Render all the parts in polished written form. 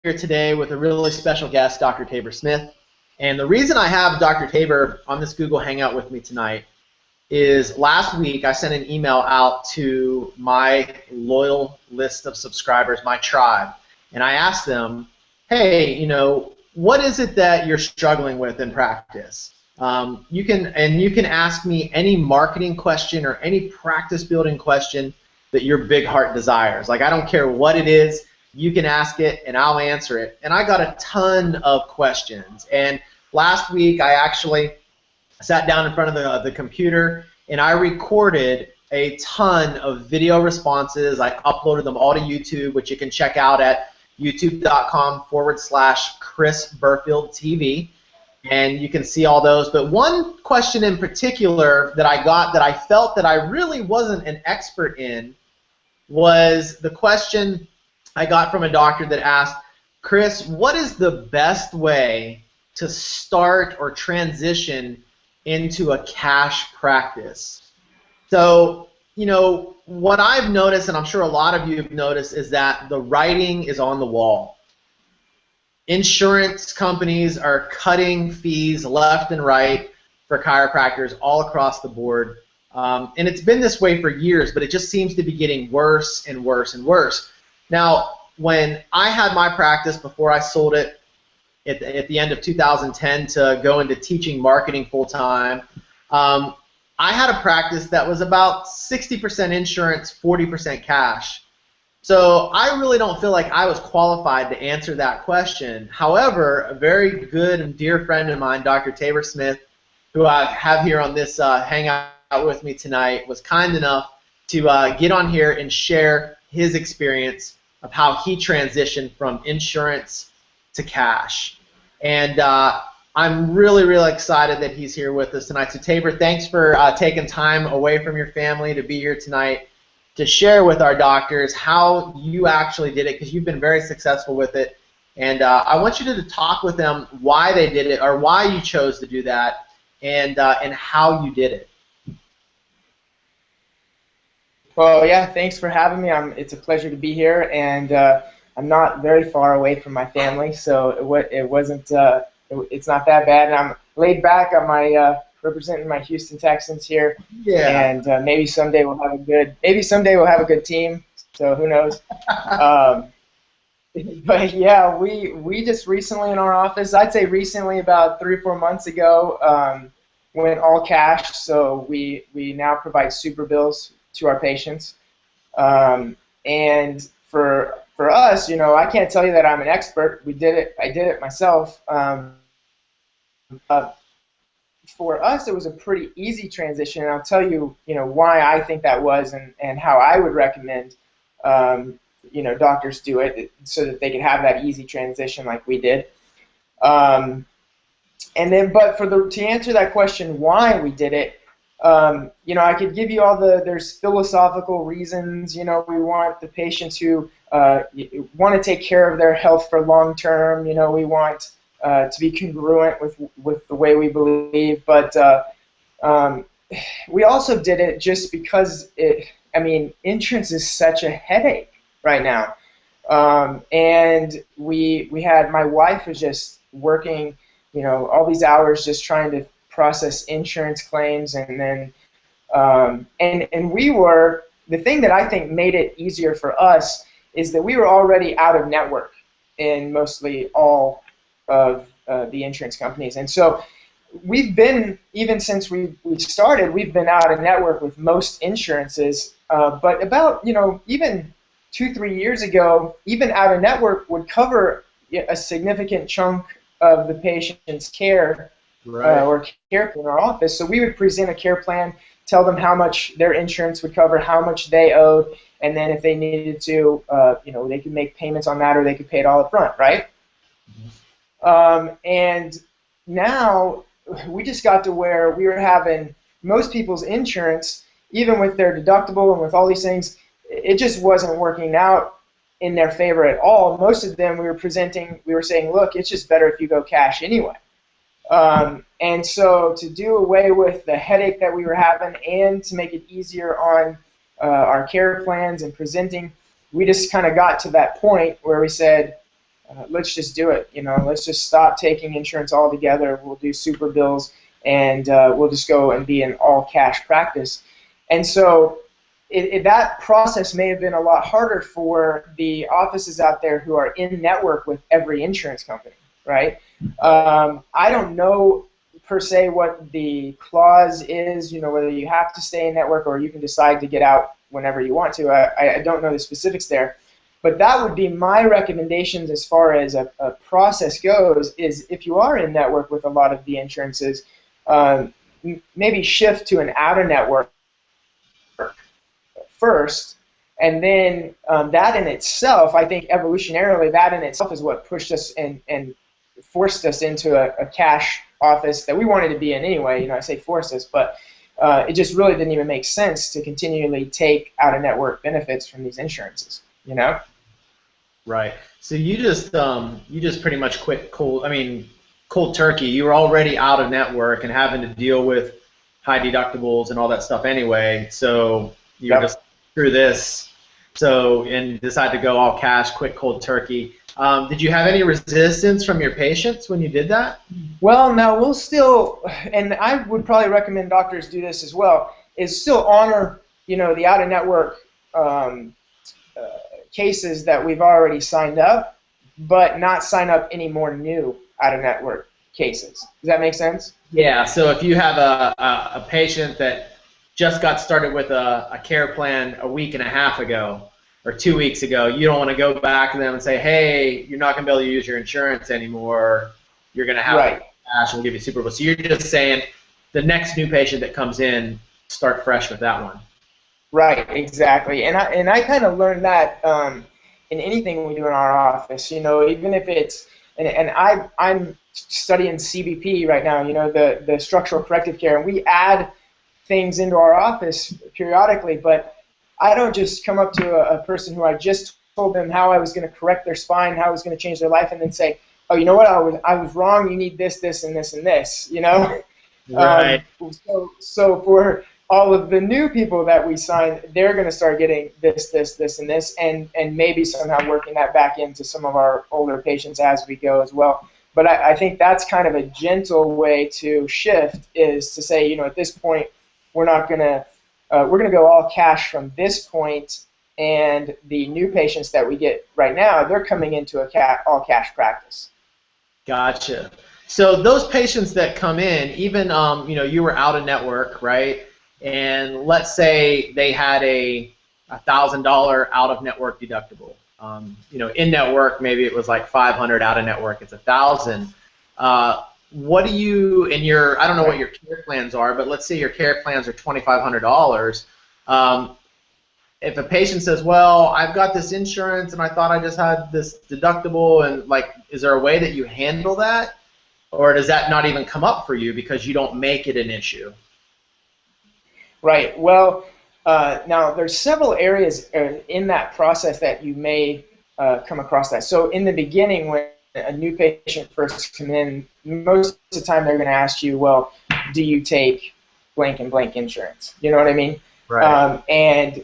here today with a really special guest, Dr. Tabor Smith. And the reason I have Dr. Tabor on this Google Hangout with me tonight is last week I sent an email out to my loyal list of subscribers, my tribe, and I asked them, hey, what is it that you're struggling with in practice? You can ask me any marketing question or any practice building question that your big heart desires. Like, I don't care what it is. You can ask it, and I'll answer it. And I got a ton of questions. And last week, I actually sat down in front of the computer, and I recorded a ton of video responses. I uploaded them all to YouTube, which you can check out at youtube.com/Chris Burfield TV. And you can see all those. But one question in particular that I got that I felt that I really wasn't an expert in was the question I got from a doctor that asked, Chris, what is the best way to start or transition into a cash practice? So, what I've noticed, and I'm sure a lot of you have noticed, is that the writing is on the wall. Insurance companies are cutting fees left and right for chiropractors all across the board. And it's been this way for years, but it just seems to be getting worse and worse and worse. Now, when I had my practice before I sold it at the end of 2010 to go into teaching marketing full-time, I had a practice that was about 60% insurance, 40% cash. So I really don't feel like I was qualified to answer that question. However, a very good and dear friend of mine, Dr. Tabor Smith, who I have here on this hangout with me tonight, was kind enough to get on here and share his experience of how he transitioned from insurance to cash. And I'm really, really excited that he's here with us tonight. So Tabor, thanks for taking time away from your family to be here tonight to share with our doctors how you actually did it, because you've been very successful with it. And I want you to talk with them why they did it, or why you chose to do that, and how you did it. Well, yeah, thanks for having me. It's a pleasure to be here, and I'm not very far away from my family, so it's not that bad. And I'm laid back on my representing my Houston Texans here, and maybe someday we'll have a good team. So who knows? But yeah, we just recently in our office, I'd say recently, about 3 or 4 months ago, went all cash. So we now provide super bills to our patients, and for us, I can't tell you that I'm an expert. I did it myself. For us, it was a pretty easy transition, and I'll tell you, why I think that was, and how I would recommend, doctors do it so that they can have that easy transition like we did. And then, but to answer that question, why we did it, I could give you there's philosophical reasons. We want the patients who want to take care of their health for long term. We want to be congruent with the way we believe, but we also did it just because insurance is such a headache right now, and we had, my wife was just working, all these hours just trying to process insurance claims, and then and we were, the thing that I think made it easier for us is that we were already out of network in mostly all of the insurance companies, and so we've been, even since we started, we've been out of network with most insurances, but about even 2-3 years ago, even out of network would cover a significant chunk of the patient's care, right, or care in our office. So we would present a care plan, tell them how much their insurance would cover, how much they owed, and then if they needed to, they could make payments on that, or they could pay it all up front, right? And now we just got to where we were having most people's insurance, even with their deductible and with all these things, it just wasn't working out in their favor at all. Most of them we were saying, look, it's just better if you go cash anyway. And so to do away with the headache that we were having and to make it easier on our care plans and presenting, we just kind of got to that point where we said, let's just do it. Let's just stop taking insurance altogether. We'll do super bills, and we'll just go and be an all-cash practice. And so that process may have been a lot harder for the offices out there who are in network with every insurance company, right? I don't know per se what the clause is, whether you have to stay in network or you can decide to get out whenever you want to. I don't know the specifics there. But that would be my recommendations as far as a process goes, is if you are in network with a lot of the insurances, maybe shift to an out-of-network first, and then that in itself, I think evolutionarily, that in itself is what pushed us and forced us into a cash office that we wanted to be in anyway. I say forced us, but it just really didn't even make sense to continually take out-of-network benefits from these insurances. Right. So you just pretty much quit cold turkey. You were already out of network and having to deal with high deductibles and all that stuff anyway. So you were just through this. And decided to go all cash, quit cold turkey. Did you have any resistance from your patients when you did that? Well, now we'll still, and I would probably recommend doctors do this as well, is still honor, the out-of-network cases that we've already signed up, but not sign up any more new out-of-network cases. Does that make sense? Yeah. So if you have a patient that just got started with a care plan a week and a half ago or 2 weeks ago, you don't want to go back to them and say, hey, you're not going to be able to use your insurance anymore. You're going to have cash and we'll give you Super Bowl. So you're just saying the next new patient that comes in, start fresh with that one. Right, exactly. And I kind of learned that in anything we do in our office, even if it's, and I'm studying CBP right now, the structural corrective care, and we add things into our office periodically, but I don't just come up to a person who I just told them how I was going to correct their spine, how I was going to change their life, and then say, oh, you know what, I was wrong, you need this, this, and this, and this, Right. So for all of the new people that we sign, they're going to start getting this, this, this, and this, and maybe somehow working that back into some of our older patients as we go as well. But I think that's kind of a gentle way to shift, is to say, at this point, we're going to go all cash from this point, and the new patients that we get right now, they're coming into all cash practice. Gotcha. So those patients that come in, even you were out of network, right? And let's say they had a $1,000 out-of-network deductible. In network, maybe it was like $500. Out of network, it's $1,000. What do you, I don't know what your care plans are, but let's say your care plans are $2,500. If a patient says, well, I've got this insurance and I thought I just had this deductible, and is there a way that you handle that? Or does that not even come up for you because you don't make it an issue? Right. Well, now there's several areas in that process that you may come across that. So in the beginning, when a new patient first comes in, most of the time they're going to ask you, well, do you take blank and blank insurance? You know what I mean? Right. And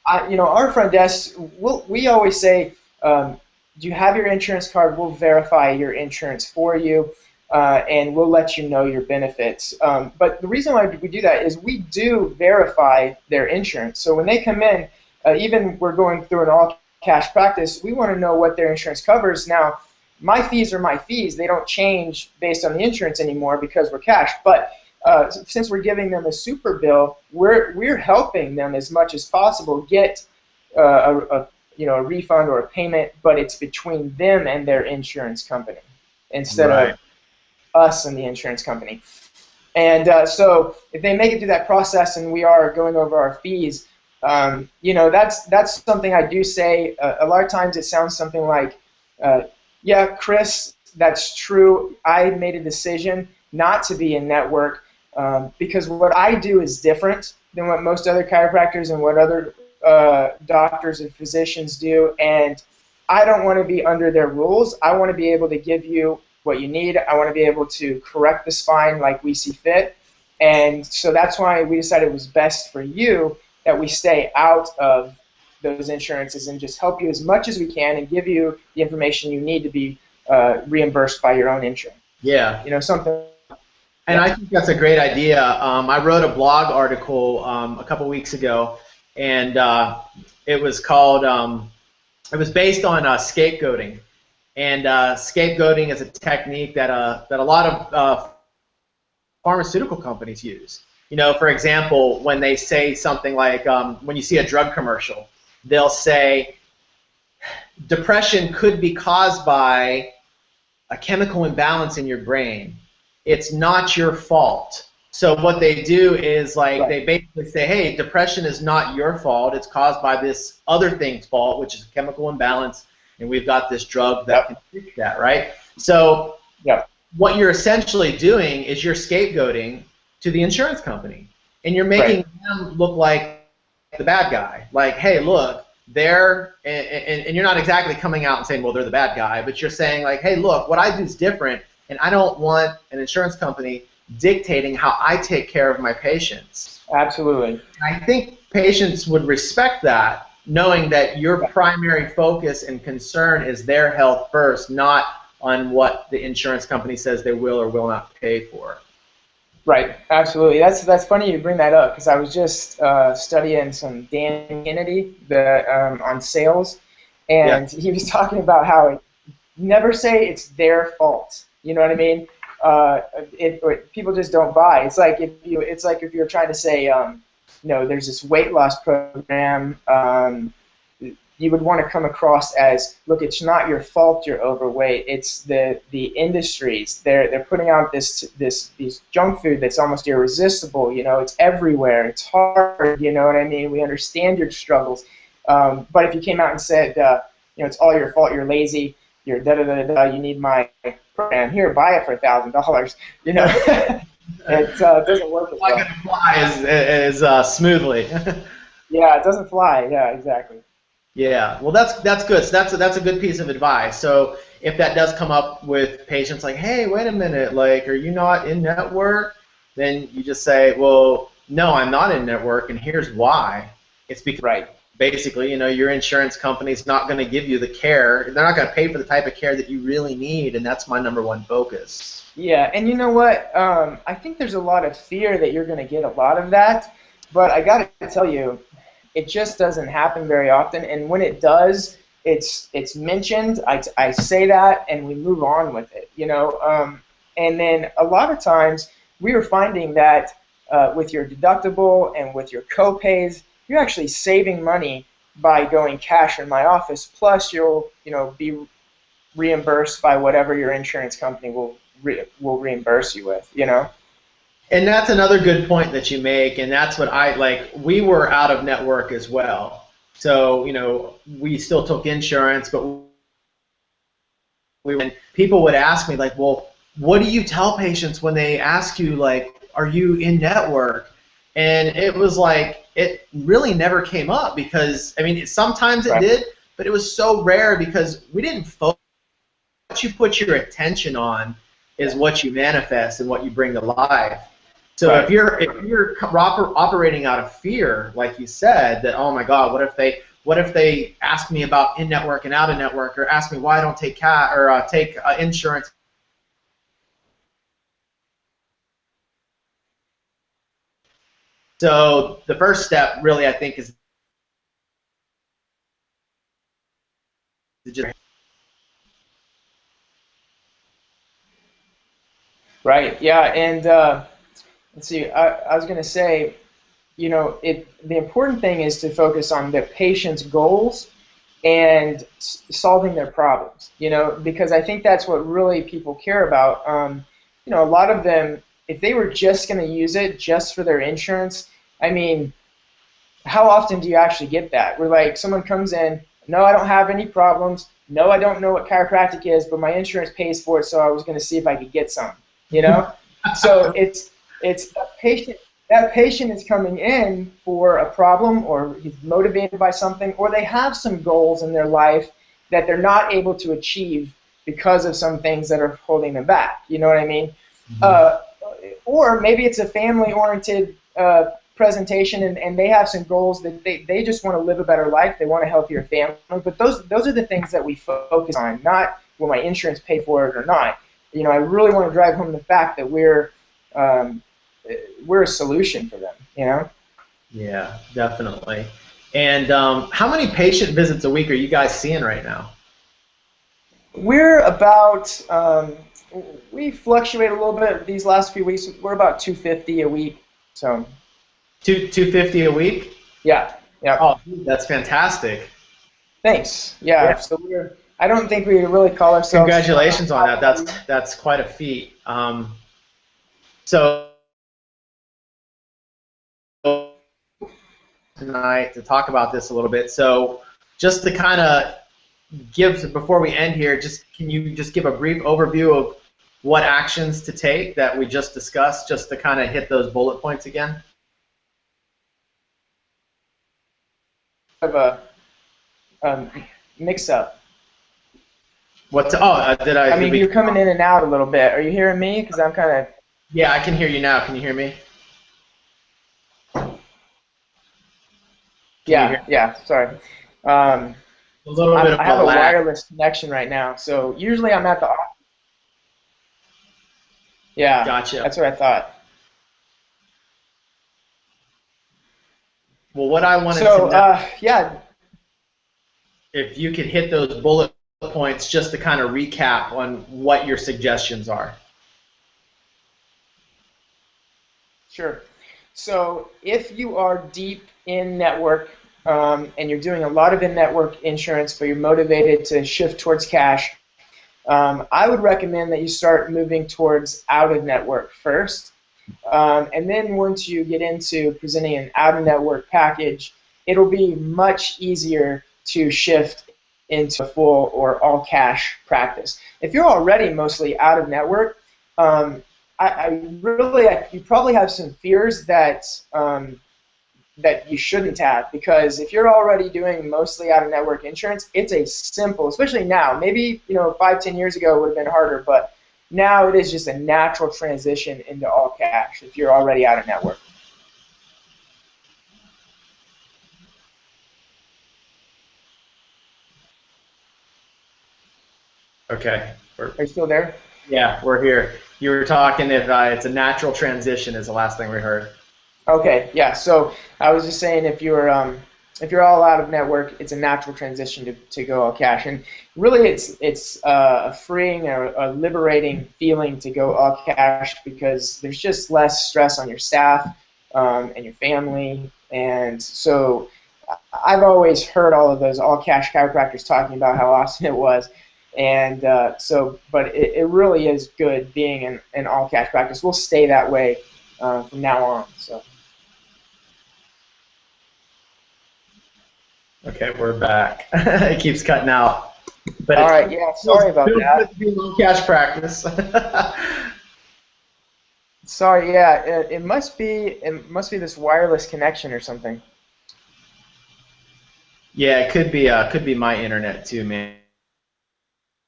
our front desk, we always say, do you have your insurance card? We'll verify your insurance for you. And we'll let you know your benefits. But the reason why we do that is we do verify their insurance. So when they come in, even we're going through an all-cash practice, we want to know what their insurance covers. Now, my fees are my fees. They don't change based on the insurance anymore because we're cash. But since we're giving them a super bill, we're helping them as much as possible get a refund or a payment, but it's between them and their insurance company instead of us and the insurance company. And so if they make it through that process and we are going over our fees, that's something I do say. A lot of times it sounds something like, yeah, Chris, that's true. I made a decision not to be in network because what I do is different than what most other chiropractors and what other doctors and physicians do, and I don't want to be under their rules. I want to be able to give you what you need. I want to be able to correct the spine like we see fit. And so that's why we decided it was best for you that we stay out of those insurances and just help you as much as we can and give you the information you need to be reimbursed by your own insurance. Yeah. You know, something. And I think that's a great idea. I wrote a blog article a couple weeks ago, and it was called, it was based on scapegoating. And scapegoating is a technique that a lot of pharmaceutical companies use. You know, for example, when they say something like, when you see a drug commercial, they'll say, depression could be caused by a chemical imbalance in your brain. It's not your fault. So what they do is, like, they basically say, hey, depression is not your fault. It's caused by this other thing's fault, which is a chemical imbalance, and we've got this drug that can fix that, right? So what you're essentially doing is you're scapegoating to the insurance company, and you're making them look like the bad guy. Like, hey, look, they're, and you're not exactly coming out and saying, well, they're the bad guy, but you're saying, like, hey, look, what I do is different, and I don't want an insurance company dictating how I take care of my patients. Absolutely. I think patients would respect that, knowing that your primary focus and concern is their health first, not on what the insurance company says they will or will not pay for. Right, absolutely. That's funny you bring that up, because I was just studying some Dan Kennedy on sales, and he was talking about how never say it's their fault. You know what I mean? People just don't buy. It's like if you're trying to say, you know, there's this weight loss program. You would want to come across as, look, it's not your fault you're overweight. It's the industries. They're putting out this junk food that's almost irresistible. You know, it's everywhere. It's hard. You know what I mean? We understand your struggles. But if you came out and said, you know, it's all your fault. You're lazy. You're da-da-da-da. You need my program. Here, buy it for $1,000. You know, it doesn't work as well. It's not going to fly as smoothly. Yeah, it doesn't fly. Yeah, exactly. Yeah, well, that's good. So that's a good piece of advice. So if that does come up with patients, like, hey, wait a minute, like, are you not in network? Then you just say, well, no, I'm not in network, and here's why. It's because basically, you know, your insurance company's not going to give you the care. They're not going to pay for the type of care that you really need, and that's my number one focus. Yeah, and you know what? I think there's a lot of fear that you're going to get a lot of that, but I got to tell you, it just doesn't happen very often, and when it does, it's mentioned. I say that, and we move on with it, you know. And then a lot of times we are finding that with your deductible and with your co-pays, you're actually saving money by going cash in my office. Plus, you'll be reimbursed by whatever your insurance company will reimburse you with, you know. And that's another good point that you make, and that's what I like. We were out of network as well, so you know we still took insurance, but when people would ask me, like, well, what do you tell patients when they ask you, like, are you in network? And it was like it really never came up, because I mean sometimes it did, but it was so rare because we didn't focus. What you put your attention on is what you manifest and what you bring to life. So if you're operating out of fear, like you said, that, oh my God, what if they ask me about in network and out of network, or ask me why I don't take take insurance? So the first step, really, I think, is to just Yeah, and let's see. I was going to say, you know, the important thing is to focus on the patient's goals and solving their problems. You know, because I think that's what really people care about. You know, a lot of them, if they were just going to use it just for their insurance, I mean, how often do you actually get that? Where like someone comes in, no, I don't have any problems. No, I don't know what chiropractic is, but my insurance pays for it, so I was going to see if I could get some. You know, so it's that patient is coming in for a problem, or he's motivated by something, or they have some goals in their life that they're not able to achieve because of some things that are holding them back. You know what I mean? Mm-hmm. Or maybe it's a family-oriented presentation, and they have some goals that they just want to live a better life. They want a healthier family. But those are the things that we focus on, not will my insurance pay for it or not. You know, I really want to drive home the fact that we're a solution for them. You know. Yeah, definitely. And how many patient visits a week are you guys seeing right now? We're about we fluctuate a little bit these last few weeks. We're about 250 a week. So 250 a week? yeah, yeah. Oh, that's fantastic. Thanks. Yeah. So I don't think we really call ourselves. Congratulations on that. That's quite a feat. So tonight to talk about this a little bit. So just to kind of give, before we end here, can you just give a brief overview of what actions to take that we just discussed, just to kind of hit those bullet points again? Of a mix-up. Did I? I mean, you're coming in and out a little bit. Are you hearing me? Because I'm kind of. Yeah, I can hear you now. Can you hear me? Yeah. Sorry. A little bit of I have a lag. wireless connection right now, so usually I'm at the office. Yeah. Gotcha. That's what I thought. Well, what I wanted to know, yeah. if you could hit those bullet points just to kind of recap on what your suggestions are. Sure. So if you are deep in network and you're doing a lot of in-network insurance, but you're motivated to shift towards cash, I would recommend that you start moving towards out-of-network first. And then once you get into presenting an out-of-network package, it'll be much easier to shift into a full or all-cash practice. If you're already mostly out-of-network, you probably have some fears that that you shouldn't have, because if you're already doing mostly out-of-network insurance, it's a simple, especially now. Maybe 5-10 years ago it would have been harder, but now it is just a natural transition into all cash if you're already out-of-network. Okay. Are you still there? Yeah, we're here. You were talking if it's a natural transition is the last thing we heard. Okay, yeah. So I was just saying if you're all out of network, it's a natural transition to go all cash, and really it's a freeing or a liberating feeling to go all cash, because there's just less stress on your staff and your family, and so I've always heard all of those all cash chiropractors talking about how awesome it was. And but it really is good being an all cash practice. We'll stay that way from now on. So. Okay, we're back. It keeps cutting out. But all right, yeah. Sorry about that. It's low cash practice. Sorry, yeah. It must be this wireless connection or something. Yeah, it could be my internet too, man.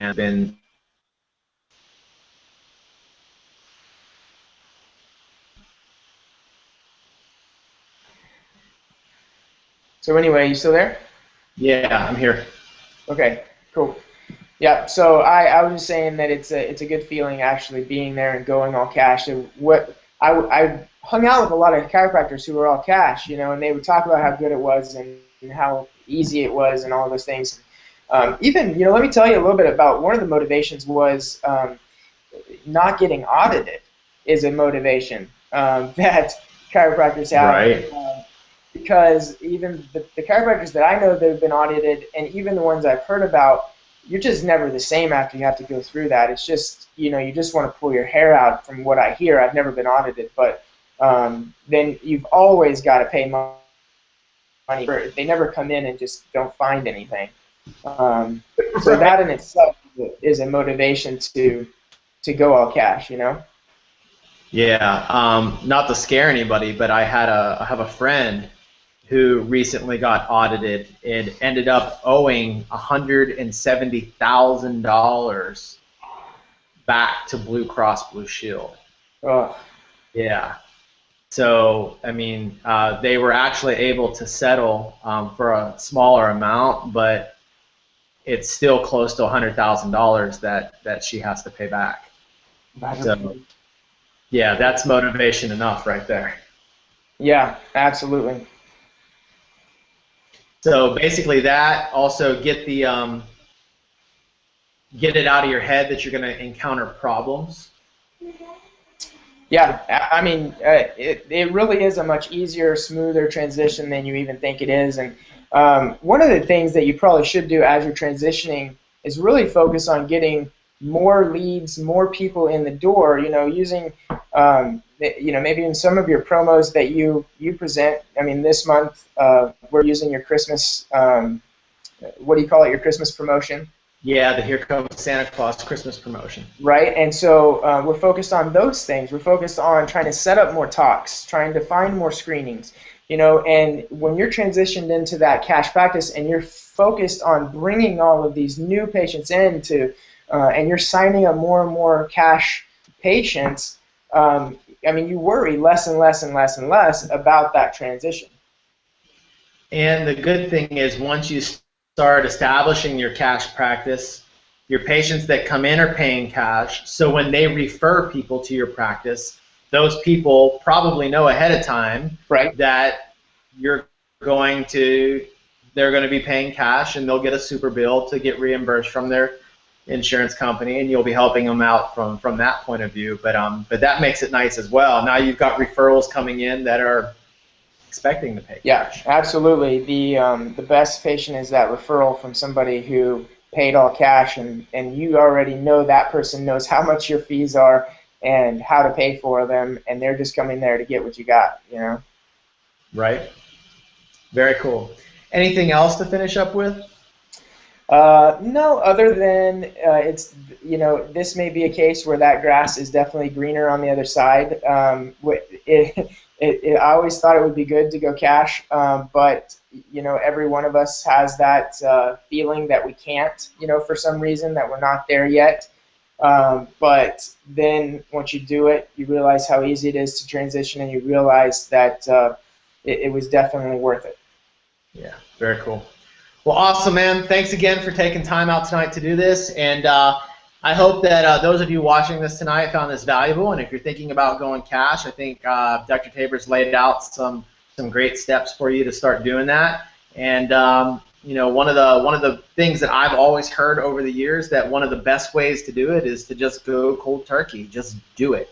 And been. So anyway, you still there? Yeah, I'm here. Okay, cool. Yeah. So I was just saying that it's a good feeling actually being there and going all cash. And what I hung out with a lot of chiropractors who were all cash, and they would talk about how good it was and how easy it was and all those things. Even let me tell you a little bit about one of the motivations was not getting audited is a motivation that chiropractors have. Right. Because even the chiropractors that I know that have been audited, and even the ones I've heard about, you're just never the same after you have to go through that. It's just, you just want to pull your hair out from what I hear. I've never been audited, but then you've always got to pay money. They never come in and just don't find anything. So that in itself is a motivation to go all cash, Yeah, not to scare anybody, but I have a friend who recently got audited and ended up owing $170,000 back to Blue Cross Blue Shield. Oh. Yeah. So, I mean, they were actually able to settle for a smaller amount, but it's still close to $100,000 that she has to pay back. So, yeah, that's motivation enough right there. Yeah, absolutely. So basically, that also get it out of your head that you're going to encounter problems. Yeah, I mean, it really is a much easier, smoother transition than you even think it is. And one of the things that you probably should do as you're transitioning is really focus on getting more leads, more people in the door. You know, using, maybe in some of your promos that you present. I mean, this month we're using your Christmas. What do you call it? Your Christmas promotion. Yeah, the Here Comes Santa Claus Christmas promotion. Right, and so we're focused on those things. We're focused on trying to set up more talks, trying to find more screenings, and when you're transitioned into that cash practice and you're focused on bringing all of these new patients in and you're signing up more and more cash patients, you worry less and less and less and less about that transition. And the good thing is once you start establishing your cash practice, your patients that come in are paying cash, so when they refer people to your practice, those people probably know ahead of time that they're going to be paying cash, and they'll get a super bill to get reimbursed from their insurance company, and you'll be helping them out from that point of view. But that makes it nice as well. Now you've got referrals coming in that are expecting to pay cash. Yeah, absolutely. The best patient is that referral from somebody who paid all cash, and you already know that person knows how much your fees are and how to pay for them, and they're just coming there to get what you got, Right. Very cool. Anything else to finish up with? No, other than this may be a case where that grass is definitely greener on the other side. I always thought it would be good to go cash, but every one of us has that feeling that we can't, for some reason, that we're not there yet. But then once you do it, you realize how easy it is to transition, and you realize that it was definitely worth it. Yeah, very cool. Well, awesome, man. Thanks again for taking time out tonight to do this, and I hope that those of you watching this tonight found this valuable, and if you're thinking about going cash, I think Dr. Tabor's laid out some great steps for you to start doing that. And one of the things that I've always heard over the years, that one of the best ways to do it is to just go cold turkey, just do it.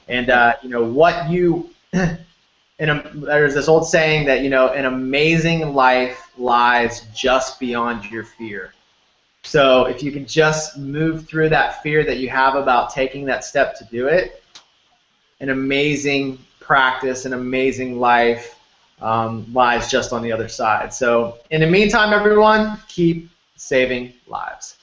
And there's this old saying that an amazing life lies just beyond your fear. So if you can just move through that fear that you have about taking that step to do it, an amazing practice, an amazing life lies just on the other side. So in the meantime, everyone, keep saving lives.